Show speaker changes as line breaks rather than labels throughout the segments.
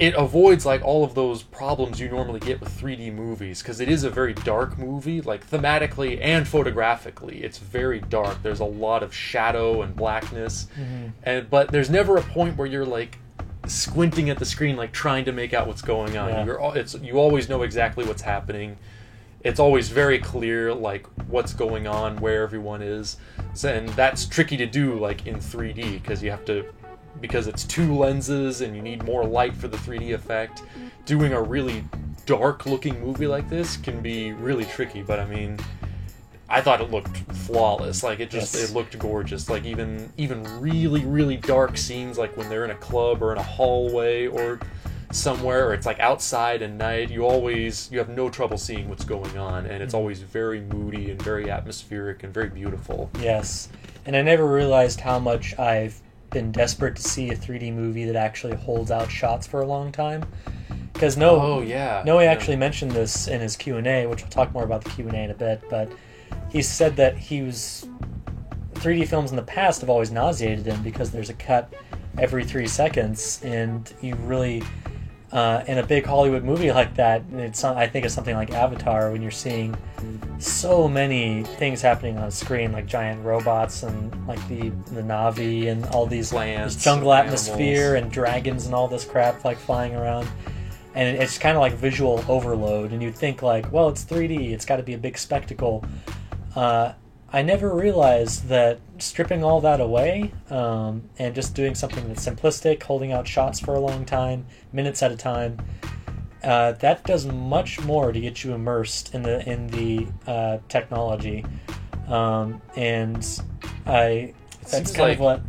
it avoids like all of those problems you normally get with 3D movies, because it is a very dark movie, like thematically and photographically. It's very dark. There's a lot of shadow and blackness, but there's never a point where you're like squinting at the screen, like trying to make out what's going on.
Yeah.
You always know exactly what's happening. It's always very clear, like what's going on, where everyone is, and that's tricky to do like in 3D because it's two lenses and you need more light for the 3D effect. Doing a really dark looking movie like this can be really tricky, but I mean, I thought it looked flawless. Like it looked gorgeous. Like even really, really dark scenes, like when they're in a club or in a hallway or somewhere, or it's like outside at night, you have no trouble seeing what's going on, and it's always very moody and very atmospheric and very beautiful.
Yes. And I never realized how much I've been desperate to see a 3D movie that actually holds out shots for a long time. Because Noe actually mentioned this in his Q&A, which we'll talk more about the Q&A in a bit, but he said that 3D films in the past have always nauseated him because there's a cut every 3 seconds, and you really, in a big Hollywood movie like that, I think of something like Avatar, when you're seeing so many things happening on screen, like giant robots and like the Na'vi and all these
plants,
this jungle atmosphere and dragons and all this crap like flying around. And it's kind of like visual overload, and you'd think like, well, it's 3D, it's got to be a big spectacle. I never realized that stripping all that away and just doing something that's simplistic, holding out shots for a long time, minutes at a time, that does much more to get you immersed in the technology.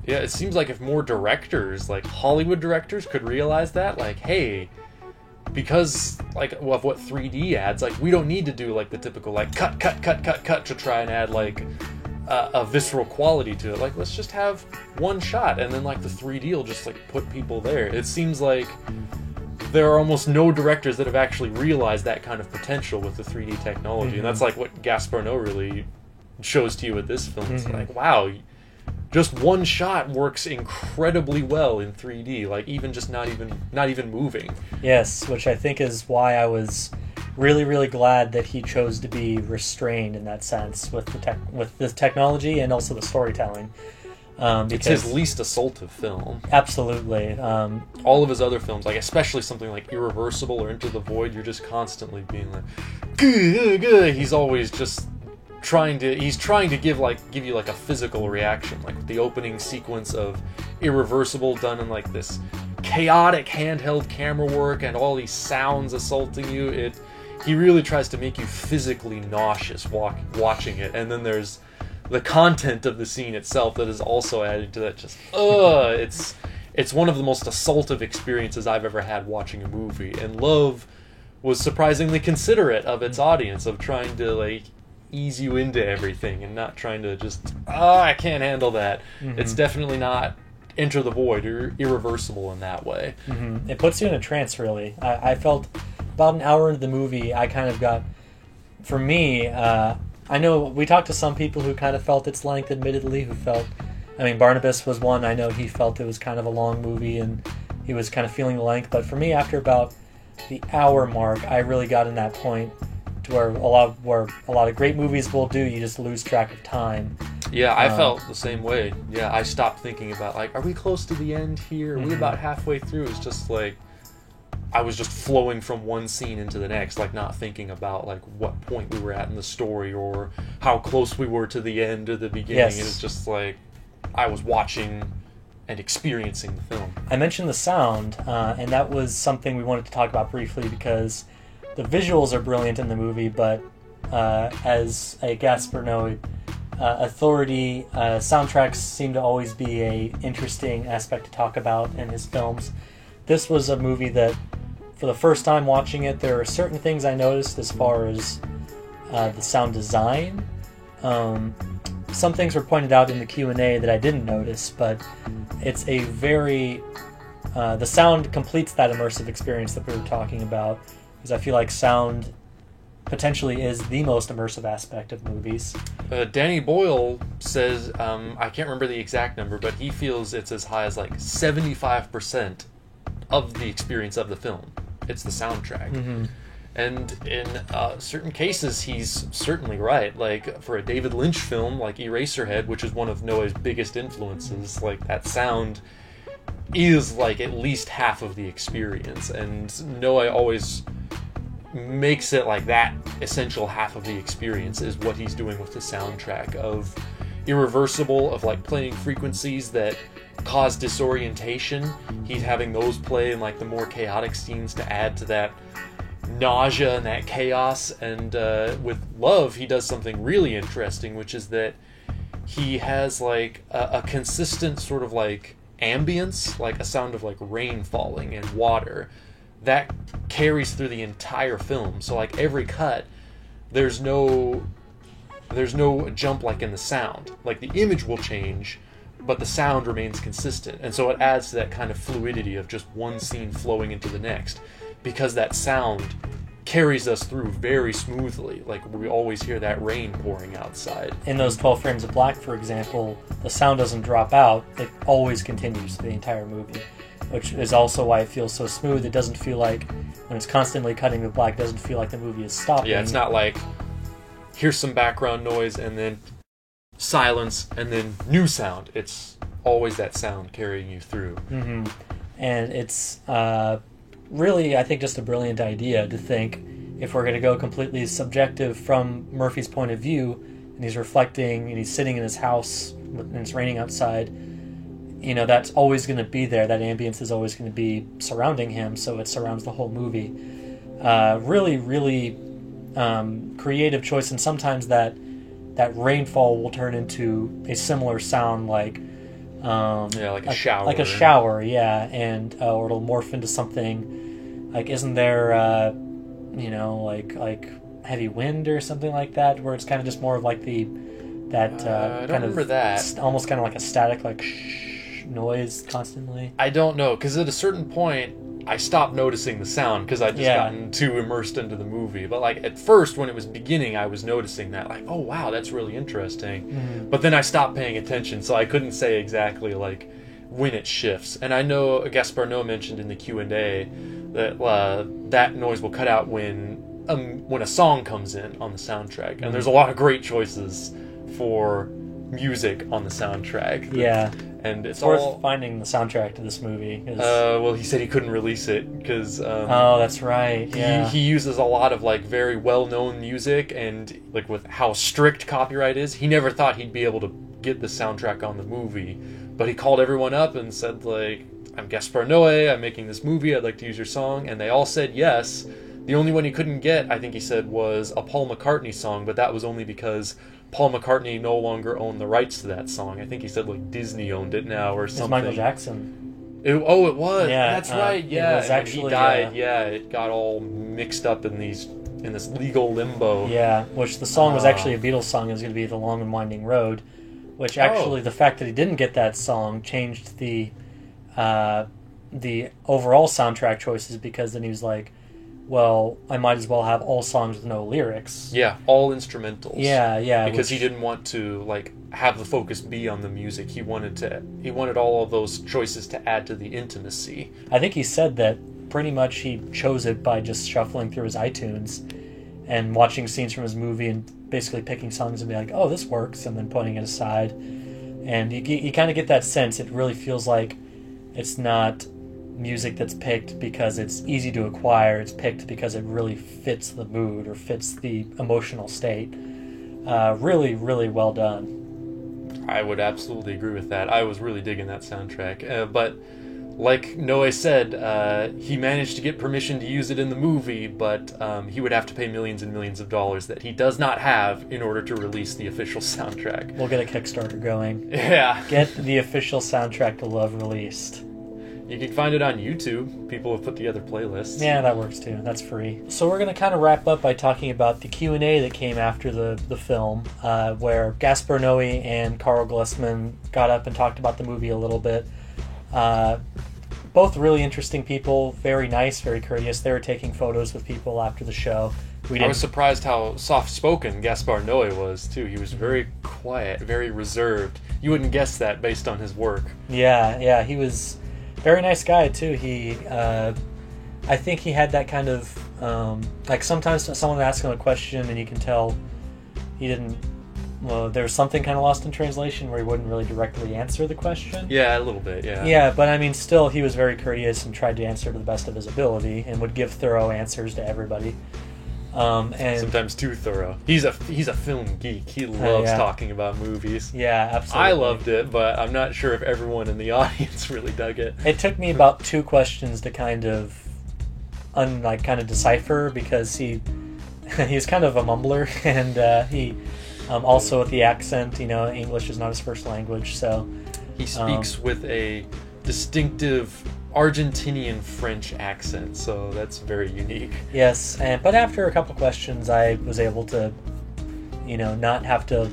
It
seems like if more directors, like Hollywood directors, could realize that, like, hey, because like of what 3D adds, like we don't need to do like the typical like cut to try and add like a visceral quality to it. Like, let's just have one shot, and then like the 3D will just like put people there. It seems like there are almost no directors that have actually realized that kind of potential with the 3D technology, and that's like what Gaspar Noé really shows to you with this film. It's like, wow, just one shot works incredibly well in 3D, like even just not even moving.
Yes, which I think is why I was really, really glad that he chose to be restrained in that sense with the technology and also the storytelling.
It's his least assaultive film.
Absolutely.
All of his other films, like especially something like Irreversible or Into the Void, you're just constantly being like, good. He's always just trying to give you like a physical reaction, like the opening sequence of Irreversible done in like this chaotic handheld camera work and all these sounds assaulting you. He really tries to make you physically nauseous watching it, and then there's the content of the scene itself that is also added to that. Just it's one of the most assaultive experiences I've ever had watching a movie, and Love was surprisingly considerate of its audience, of trying to like ease you into everything and not trying to just I can't handle that. It's definitely not Enter the Void or Irreversible in that way.
It puts you in a trance, really. I felt about an hour into the movie, I kind of got, for me, I know we talked to some people who kind of felt its length, admittedly, Barnabas was one. I know he felt it was kind of a long movie and he was kind of feeling the length, but for me, after about the hour mark, I really got in that point to where a lot of great movies will do, you just lose track of time.
Yeah, I felt the same way. Yeah, I stopped thinking about like, are we close to the end here? Are we about halfway through? It's just like I was just flowing from one scene into the next, like not thinking about like what point we were at in the story or how close we were to the end or the beginning.
Yes.
It was just like I was watching and experiencing the film.
I mentioned the sound, and that was something we wanted to talk about briefly because the visuals are brilliant in the movie, but as a Gaspar Noé authority, soundtracks seem to always be a interesting aspect to talk about in his films. This was a movie that, for the first time watching it, there are certain things I noticed as far as the sound design. Some things were pointed out in the Q&A that I didn't notice, but it's a very... the sound completes that immersive experience that we were talking about, because I feel like sound potentially is the most immersive aspect of movies.
Danny Boyle says, I can't remember the exact number, but he feels it's as high as like 75% of the experience of the film. It's the soundtrack.
Mm-hmm.
And in certain cases, he's certainly right. Like, for a David Lynch film like Eraserhead, which is one of Noé's biggest influences, like, that sound is, like, at least half of the experience. And Noé always makes it like that essential half of the experience is what he's doing with the soundtrack of Irreversible, of, like, playing frequencies that cause disorientation. He's having those play in, like, the more chaotic scenes to add to that nausea and that chaos. And with Love, he does something really interesting, which is that he has like a consistent sort of like ambience, like a sound of like rain falling and water that carries through the entire film. So like every cut, there's no jump like in the sound. Like the image will change, but the sound remains consistent, and so it adds to that kind of fluidity of just one scene flowing into the next, because that sound carries us through very smoothly. Like, we always hear that rain pouring outside.
In those 12 frames of black, for example, the sound doesn't drop out. It always continues the entire movie, which is also why it feels so smooth. It doesn't feel like, when it's constantly cutting the black, it doesn't feel like the movie is stopping.
Yeah, it's not like, here's some background noise, and then silence, and then new sound. It's always that sound carrying you through.
Mm-hmm. And it's really, I think, just a brilliant idea to think, if we're going to go completely subjective from Murphy's point of view, and he's reflecting, and he's sitting in his house, and it's raining outside, you know, that's always going to be there. That ambience is always going to be surrounding him, so it surrounds the whole movie. Really, really creative choice, and sometimes that rainfall will turn into a similar sound, like
like a shower.
Like a shower, yeah, and or it'll morph into something like, isn't there, like heavy wind or something like that, where it's kind of just more of like
I don't remember that.
Almost kind of like a static, like noise constantly.
I don't know, because at a certain point, I stopped noticing the sound because I'd just gotten too immersed into the movie. But like at first, when it was beginning, I was noticing that, like, oh wow, that's really interesting.
Mm-hmm.
But then I stopped paying attention, so I couldn't say exactly like when it shifts. And I know Gaspar Noé mentioned in the Q&A that that noise will cut out when a song comes in on the soundtrack. And there's a lot of great choices for music on the soundtrack.
Yeah.
And it's
worth finding the soundtrack to this movie.
Well, he said he couldn't release it because
oh, that's right. Yeah,
he uses a lot of like very well-known music, and like with how strict copyright is, he never thought he'd be able to get the soundtrack on the movie. But he called everyone up and said, like, I'm Gaspar Noé, I'm making this movie, I'd like to use your song, and they all said yes. The only one he couldn't get, I think he said, was a Paul McCartney song, but that was only because Paul McCartney no longer owned the rights to that song. I think he said like Disney owned it now or something.
It's Michael Jackson.
It was.
Yeah,
that's right. Yeah,
it was actually,
he died. It got all mixed up in this legal limbo.
Yeah, which the song was actually a Beatles song. It was going to be "The Long and Winding Road," which actually the fact that he didn't get that song changed the overall soundtrack choices, because then he was like, well, I might as well have all songs with no lyrics.
Yeah, all instrumentals.
Yeah.
Because he didn't want to like have the focus be on the music. He wanted all of those choices to add to the intimacy.
I think he said that pretty much he chose it by just shuffling through his iTunes and watching scenes from his movie and basically picking songs and be like, oh, this works, and then putting it aside. And you kind of get that sense. It really feels like it's not music that's picked because it's easy to acquire. It's picked because it really fits the mood or fits the emotional state. Really, really well done.
I would absolutely agree with that. I was really digging that soundtrack. But like Noé said, he managed to get permission to use it in the movie, but he would have to pay millions and millions of dollars that he does not have in order to release the official soundtrack.
We'll get a Kickstarter going.
Yeah.
Get the official soundtrack to Love released.
You can find it on YouTube. People have put together playlists.
Yeah, that works too. That's free. So we're going to kind of wrap up by talking about the Q&A that came after the film, where Gaspar Noé and Carl Glusman got up and talked about the movie a little bit. Both really interesting people, very nice, very courteous. They were taking photos with people after the show.
I was surprised how soft-spoken Gaspar Noé was, too. He was very quiet, very reserved. You wouldn't guess that based on his work.
Yeah, he was Very nice guy too. I think he had that kind of like sometimes someone asks him a question and you can tell he didn't. Well, there was something kind of lost in translation where he wouldn't really directly answer the question.
Yeah, a little bit. Yeah.
Yeah, but I mean, still, he was very courteous and tried to answer to the best of his ability and would give thorough answers to everybody. And
sometimes too thorough. He's a film geek. He loves talking about movies.
Yeah, absolutely.
I loved it, but I'm not sure if everyone in the audience really dug it.
It took me about 2 questions to kind of decipher, because he's kind of a mumbler, and he also with the accent, English is not his first language, so
he speaks with a distinctive Argentinian French accent, so that's very unique.
Yes, but after a couple questions, I was able to, not have to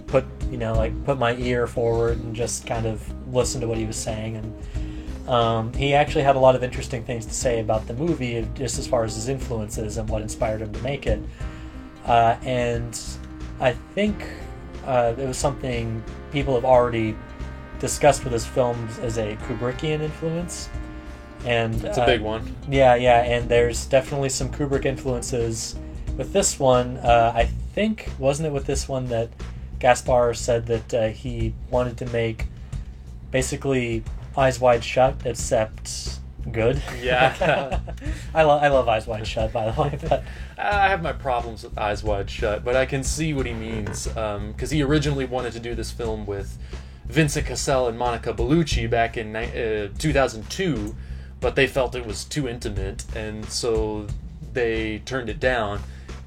put my ear forward and just kind of listen to what he was saying. And he actually had a lot of interesting things to say about the movie, just as far as his influences and what inspired him to make it. And I think it was something people have already discussed with his films as a Kubrickian influence. And
it's a big one.
Yeah, and there's definitely some Kubrick influences with this one. I think, wasn't it with this one that Gaspar said that he wanted to make basically Eyes Wide Shut, except good?
Yeah.
I love Eyes Wide Shut, by the way. But
I have my problems with Eyes Wide Shut, but I can see what he means, because he originally wanted to do this film with Vincent Cassel and Monica Bellucci back in 2002, but they felt it was too intimate, and so they turned it down.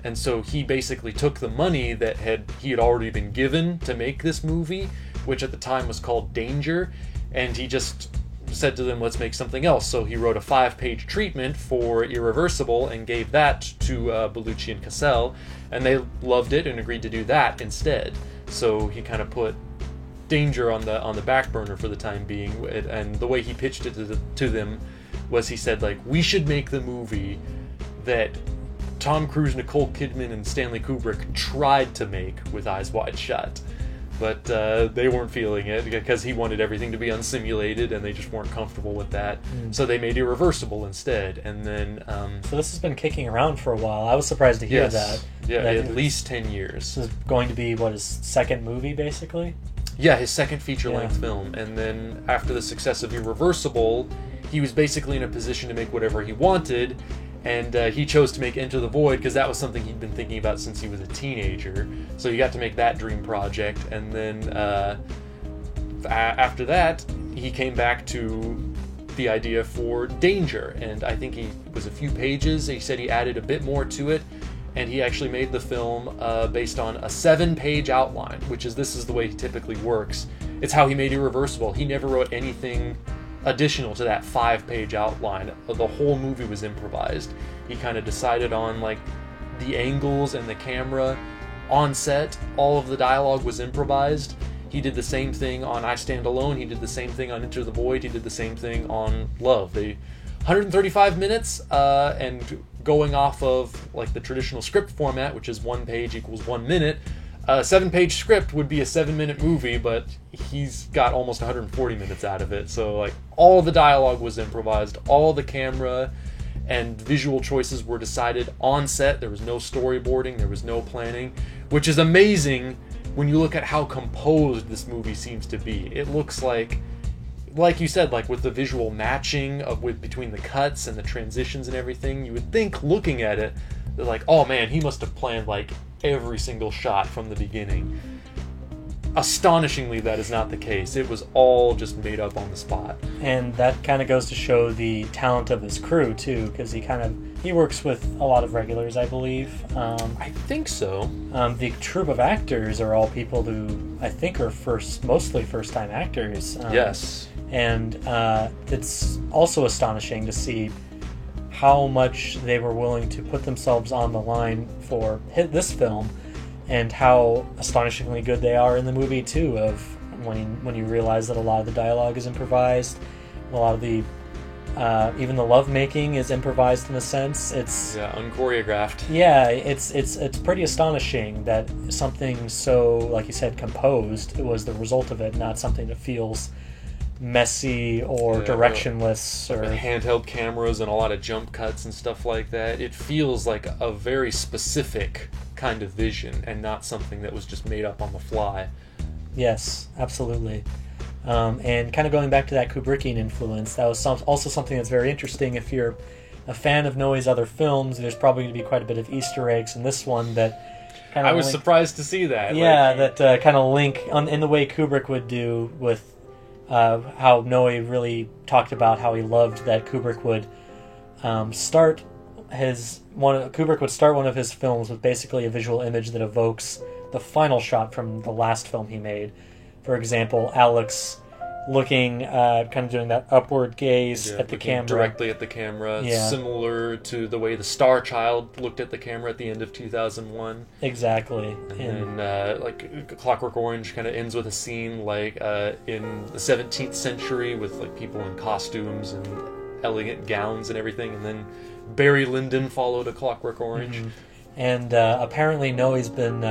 And so he basically took the money that he had already been given to make this movie, which at the time was called Danger, and he just said to them, let's make something else. So he wrote a 5-page treatment for Irreversible and gave that to Bellucci and Cassel, and they loved it and agreed to do that instead. So he kind of put Danger on the back burner for the time being, and the way he pitched it to them was, he said, like, we should make the movie that Tom Cruise, Nicole Kidman, and Stanley Kubrick tried to make with Eyes Wide Shut, but they weren't feeling it because he wanted everything to be unsimulated, and they just weren't comfortable with that. So they made Irreversible instead, and then
so this has been kicking around for a while. I was surprised to hear that.
Yeah, at least 10 years.
This is going to be his second movie, basically.
Yeah, his second feature-length film, and then after the success of Irreversible, he was basically in a position to make whatever he wanted, and he chose to make Enter the Void because that was something he'd been thinking about since he was a teenager. So he got to make that dream project, and then after that, he came back to the idea for Danger, and I think he was a few pages. He said he added a bit more to it, and he actually made the film based on a 7-page outline, this is the way he typically works. It's how he made Irreversible. He never wrote anything additional to that 5-page outline. The whole movie was improvised. He kind of decided on the angles and the camera on set. All of the dialogue was improvised. He did the same thing on I Stand Alone. He did the same thing on Enter the Void. He did the same thing on Love. 135 minutes, and going off of the traditional script format, which is 1 page equals 1 minute, a 7-page script would be a 7-minute movie, but he's got almost 140 minutes out of it. So all the dialogue was improvised, all the camera and visual choices were decided on set. There was no storyboarding, there was no planning, which is amazing when you look at how composed this movie seems to be. It looks like you said, with the visual matching between the cuts and the transitions and everything, you would think, looking at it, that oh man, he must have planned every single shot from the beginning. Astonishingly, that is not the case. It was all just made up on the spot. And
that kind of goes to show the talent of his crew too, because he works with a lot of regulars, I believe.
I think so.
The troupe of actors are all people who I think are mostly first-time actors.
Yes.
And it's also astonishing to see how much they were willing to put themselves on the line for this film, and how astonishingly good they are in the movie too. Of when you realize that a lot of the dialogue is improvised, a lot of the even the lovemaking is improvised in a sense. It's
unchoreographed.
Yeah, it's pretty astonishing that something so, like you said, composed was the result of it, not something that feels messy or
Yeah,
directionless or
handheld cameras and a lot of jump cuts and stuff like that. It feels like a very specific kind of vision and not something that was just made up on the fly.
Yes, absolutely. And kind of going back to that Kubrickian influence, that was also something that's very interesting. If you're a fan of Noé's other films, there's probably going to be quite a bit of Easter eggs in this one that kind of
I was surprised to see that.
Yeah, that kind of link in the way Kubrick would do with how Noé really talked about how he loved that Kubrick would Kubrick would start one of his films with basically a visual image that evokes the final shot from the last film he made. For example, Alex looking, kind of doing that upward gaze at the camera.
Directly at the camera, similar to the way the Star Child looked at the camera at the end of 2001.
Exactly.
And like Clockwork Orange kind of ends with a scene like in the 17th century with like people in costumes and elegant gowns and everything, and then Barry Lyndon followed A Clockwork Orange.
Mm-hmm. And apparently Noé's been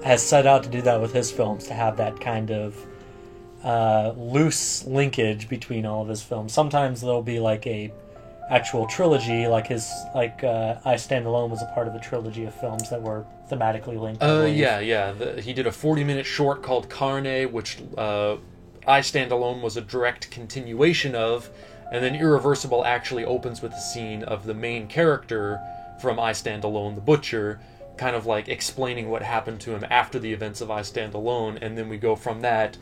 has set out to do that with his films, to have that kind of loose linkage between all of his films. Sometimes there'll be like a actual trilogy, like I Stand Alone was a part of a trilogy of films that were thematically linked.
He did a 40-minute short called Carne, which I Stand Alone was a direct continuation of, and then Irreversible actually opens with a scene of the main character from I Stand Alone, the butcher, kind of like explaining what happened to him after the events of I Stand Alone, and then we go from that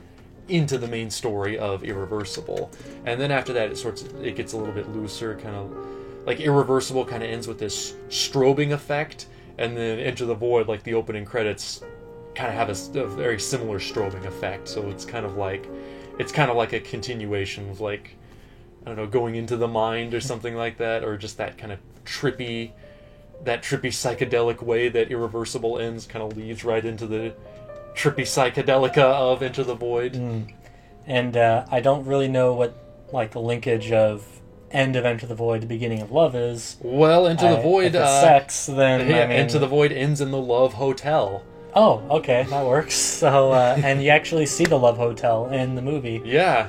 into the main story of Irreversible. And then after that it gets a little bit looser, kind of like Irreversible kind of ends with this strobing effect, and then Into the Void, like the opening credits, kind of have a very similar strobing effect. So it's kind of like a continuation of, like, I don't know, going into the mind or something like that, or just that kind of trippy psychedelic way that Irreversible ends kind of leads right into the trippy psychedelica of Into the Void.
And I don't really know what like the linkage of end of Enter the Void to beginning of Love is.
Well, Into the Void,
if it's sex, then I mean,
Into the Void ends in the Love Hotel.
Oh, okay, that works. So, and you actually see the Love Hotel in the movie.
Yeah,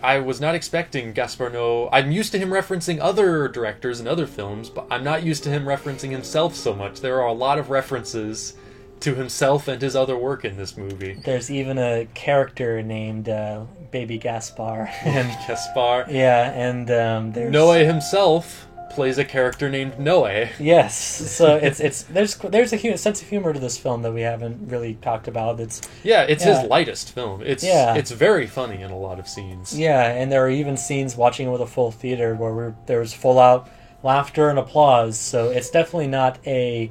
I was not expecting Gaspar Noé. I'm used to him referencing other directors and other films, but I'm not used to him referencing himself so much. There are a lot of references to himself and his other work in this movie.
There's even a character named Baby Gaspar.
Gaspar.
Yeah, and there's...
Noé himself plays a character named Noé.
Yes, so there's a sense of humor to this film that we haven't really talked about. It's
his lightest film. It's very funny in a lot of scenes.
Yeah, and there are even scenes watching it with a full theater where there's full out laughter and applause. So it's definitely not a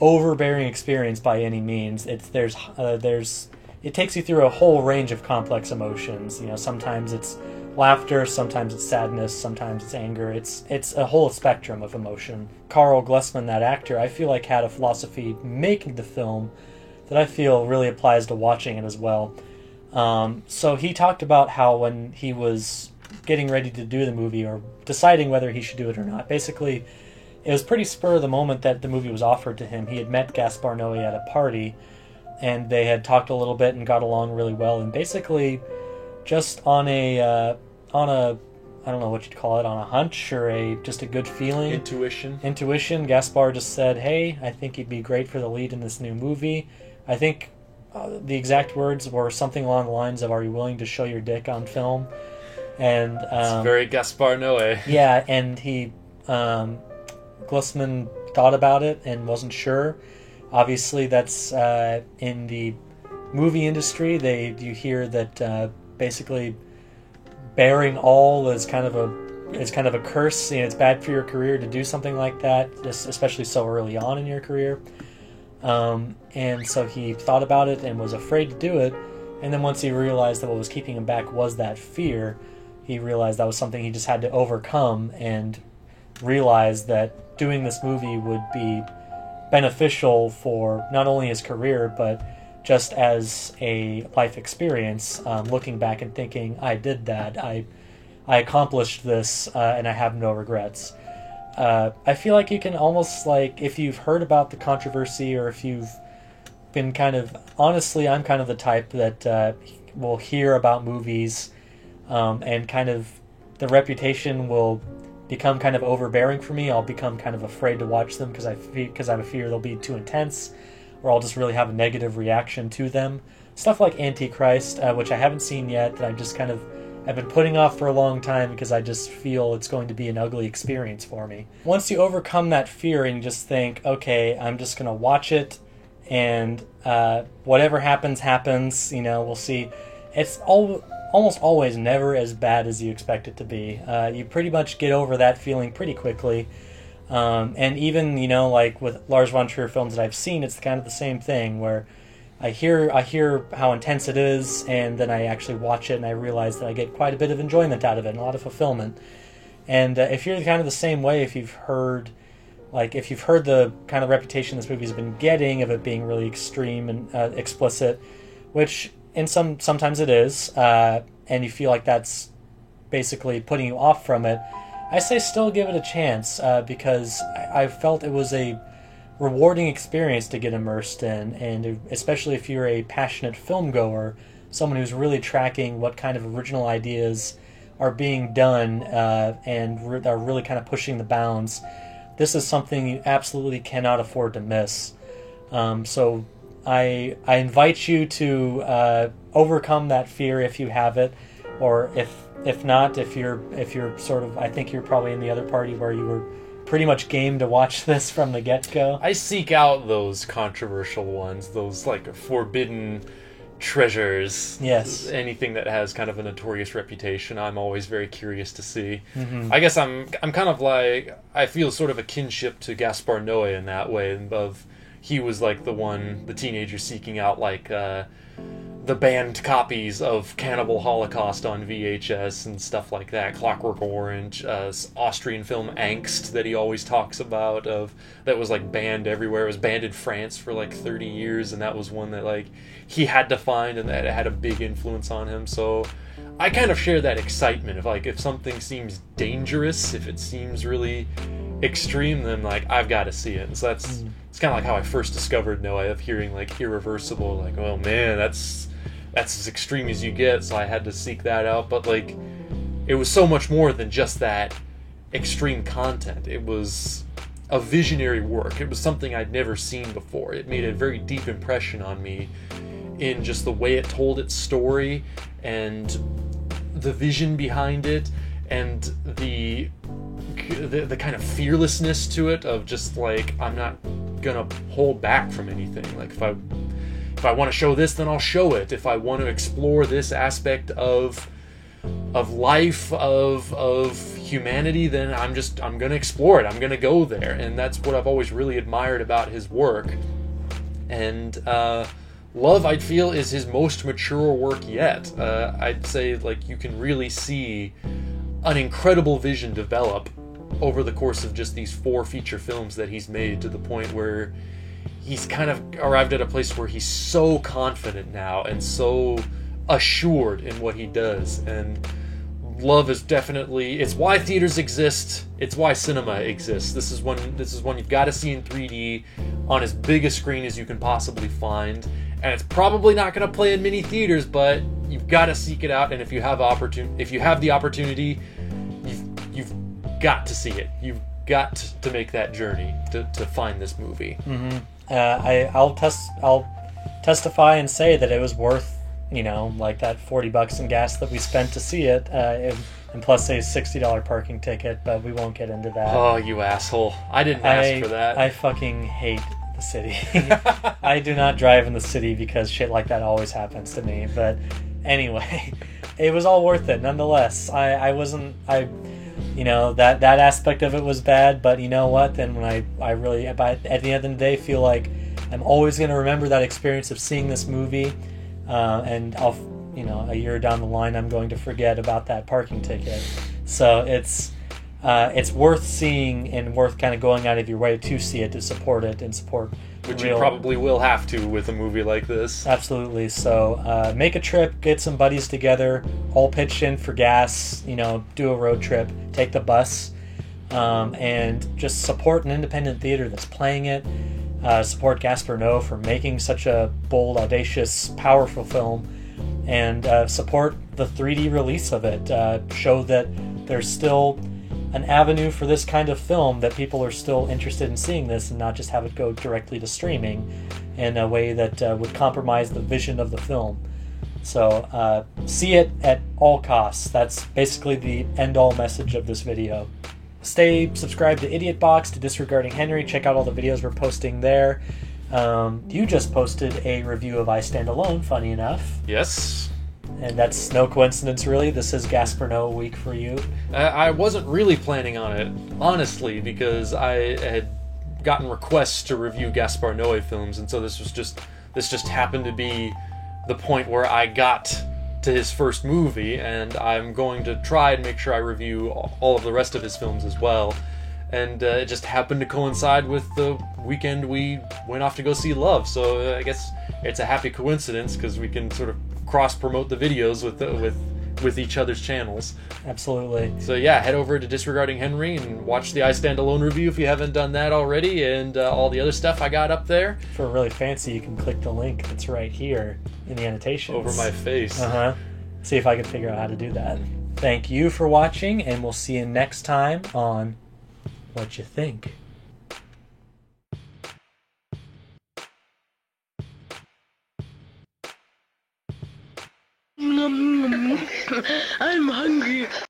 overbearing experience by any means. It takes you through a whole range of complex emotions. You know, sometimes it's laughter, sometimes it's sadness, sometimes it's anger. It's a whole spectrum of emotion. Karl Glusman, that actor, I feel like had a philosophy making the film that I feel really applies to watching it as well. So he talked about how when he was getting ready to do the movie or deciding whether he should do it or not, basically it was pretty spur of the moment that the movie was offered to him. He had met Gaspar Noé at a party, and they had talked a little bit and got along really well. And basically, just on a I don't know what you'd call it, on a hunch or just a good feeling, intuition. Gaspar just said, "Hey, I think he'd be great for the lead in this new movie." I think the exact words were something along the lines of, "Are you willing to show your dick on film?" And
it's very Gaspar Noé.
Yeah, and he. Glusman thought about it and wasn't sure. Obviously, that's in the movie industry. You hear that basically bearing all is kind of a curse. You know, it's bad for your career to do something like that, especially so early on in your career. And so he thought about it and was afraid to do it. And then once he realized that what was keeping him back was that fear, he realized that was something he just had to overcome, and realized that doing this movie would be beneficial for not only his career, but just as a life experience, looking back and thinking, I did that, I accomplished this, and I have no regrets. I feel like you can almost, like, if you've heard about the controversy, or if you've been honestly, I'm kind of the type that will hear about movies and kind of the reputation will become kind of overbearing for me. I'll become kind of afraid to watch them because I have a fear they'll be too intense, or I'll just really have a negative reaction to them. Stuff like Antichrist, which I haven't seen yet, that I've been putting off for a long time because I just feel it's going to be an ugly experience for me. Once you overcome that fear and you just think, okay, I'm just going to watch it, and whatever happens, happens, we'll see. It's almost always never as bad as you expect it to be. You pretty much get over that feeling pretty quickly. And even, like with Lars von Trier films that I've seen, it's kind of the same thing where I hear how intense it is, and then I actually watch it and I realize that I get quite a bit of enjoyment out of it and a lot of fulfillment. And if you're kind of the same way, if you've heard the kind of reputation this movie's been getting of it being really extreme and explicit, which sometimes it is, and you feel like that's basically putting you off from it, I say still give it a chance, because I felt it was a rewarding experience to get immersed in, and especially if you're a passionate film goer, someone who's really tracking what kind of original ideas are being done and are really kind of pushing the bounds. This is something you absolutely cannot afford to miss. So I invite you to overcome that fear if you have it, or if not, if you're sort of, I think you're probably in the other party where you were pretty much game to watch this from the get-go.
I seek out those controversial ones, those like forbidden treasures.
Yes.
Anything that has kind of a notorious reputation, I'm always very curious to see.
Mm-hmm.
I guess I'm kind of like, I feel sort of a kinship to Gaspar Noé in that way, of he was like the teenager seeking out like the banned copies of Cannibal Holocaust on VHS and stuff like that. Clockwork Orange, Austrian film Angst that he always talks about, that was like banned everywhere. It was banned in France for like 30 years, and that was one that like he had to find, and that it had a big influence on him. So I kind of share that excitement of like, if something seems dangerous, if it seems really extreme, then like I've got to see it. And so it's kind of like how I first discovered Noé, of hearing like Irreversible, like, oh man, that's as extreme as you get, so I had to seek that out. But like, it was so much more than just that extreme content. It was a visionary work. It was something I'd never seen before. It made a very deep impression on me in just the way it told its story, and the vision behind it, and the kind of fearlessness to it, of just like, I'm not gonna hold back from anything. Like, if I want to show this, then I'll show it. If I want to explore this aspect of life, of humanity, then I'm going to explore it. I'm going to go there. And that's what I've always really admired about his work. And Love, I'd feel, is his most mature work yet. I'd say like you can really see an incredible vision develop over the course of just these 4 feature films that he's made, to the point where he's kind of arrived at a place where he's so confident now and so assured in what he does. And Love is definitely, it's why theaters exist. It's why cinema exists. This is one you've got to see in 3D on as big a screen as you can possibly find. And it's probably not going to play in many theaters, but you've got to seek it out. And if you have the opportunity, you've got to see it. You've got to make that journey to find this movie.
Mm-hmm. I'll testify and say that it was worth, like that $40 in gas that we spent to see it, and plus a $60 parking ticket, but we won't get into that.
Oh, you asshole. I didn't ask for that.
I fucking hate the city. I do not drive in the city because shit like that always happens to me. But anyway, it was all worth it nonetheless. That aspect of it was bad, but you know what? Then when I really, at the end of the day, feel like I'm always going to remember that experience of seeing this movie, and I'll, a year down the line, I'm going to forget about that parking ticket. So it's worth seeing, and worth kind of going out of your way to see it, to support it, and support.
Which you probably will have to with a movie like this.
Absolutely. So make a trip, get some buddies together, all pitch in for gas, do a road trip, take the bus, and just support an independent theater that's playing it. Support Gaspar Noé for making such a bold, audacious, powerful film, and support the 3D release of it, show that there's still an avenue for this kind of film, that people are still interested in seeing this and not just have it go directly to streaming in a way that would compromise the vision of the film. So see it at all costs. That's basically the end-all message of this video. Stay subscribed to Idiot Box, to Disregarding Henry. Check out all the videos we're posting there. You just posted a review of I Stand Alone, funny enough.
Yes.
And that's no coincidence, really. This is Gaspar Noé week for you.
I wasn't really planning on it, honestly, because I had gotten requests to review Gaspar Noé films, and so this just happened to be the point where I got to his first movie, and I'm going to try and make sure I review all of the rest of his films as well. And it just happened to coincide with the weekend we went off to go see Love, so I guess it's a happy coincidence because we can sort of cross-promote the videos with each other's channels.
Absolutely.
So yeah, head over to Disregarding Henry and watch the I Stand Alone review if you haven't done that already, and all the other stuff I got up there.
For really fancy, you can click the link that's right here in the annotations.
Over my face.
See if I can figure out how to do that. Thank you for watching, and we'll see you next time on What You Think.
I'm hungry.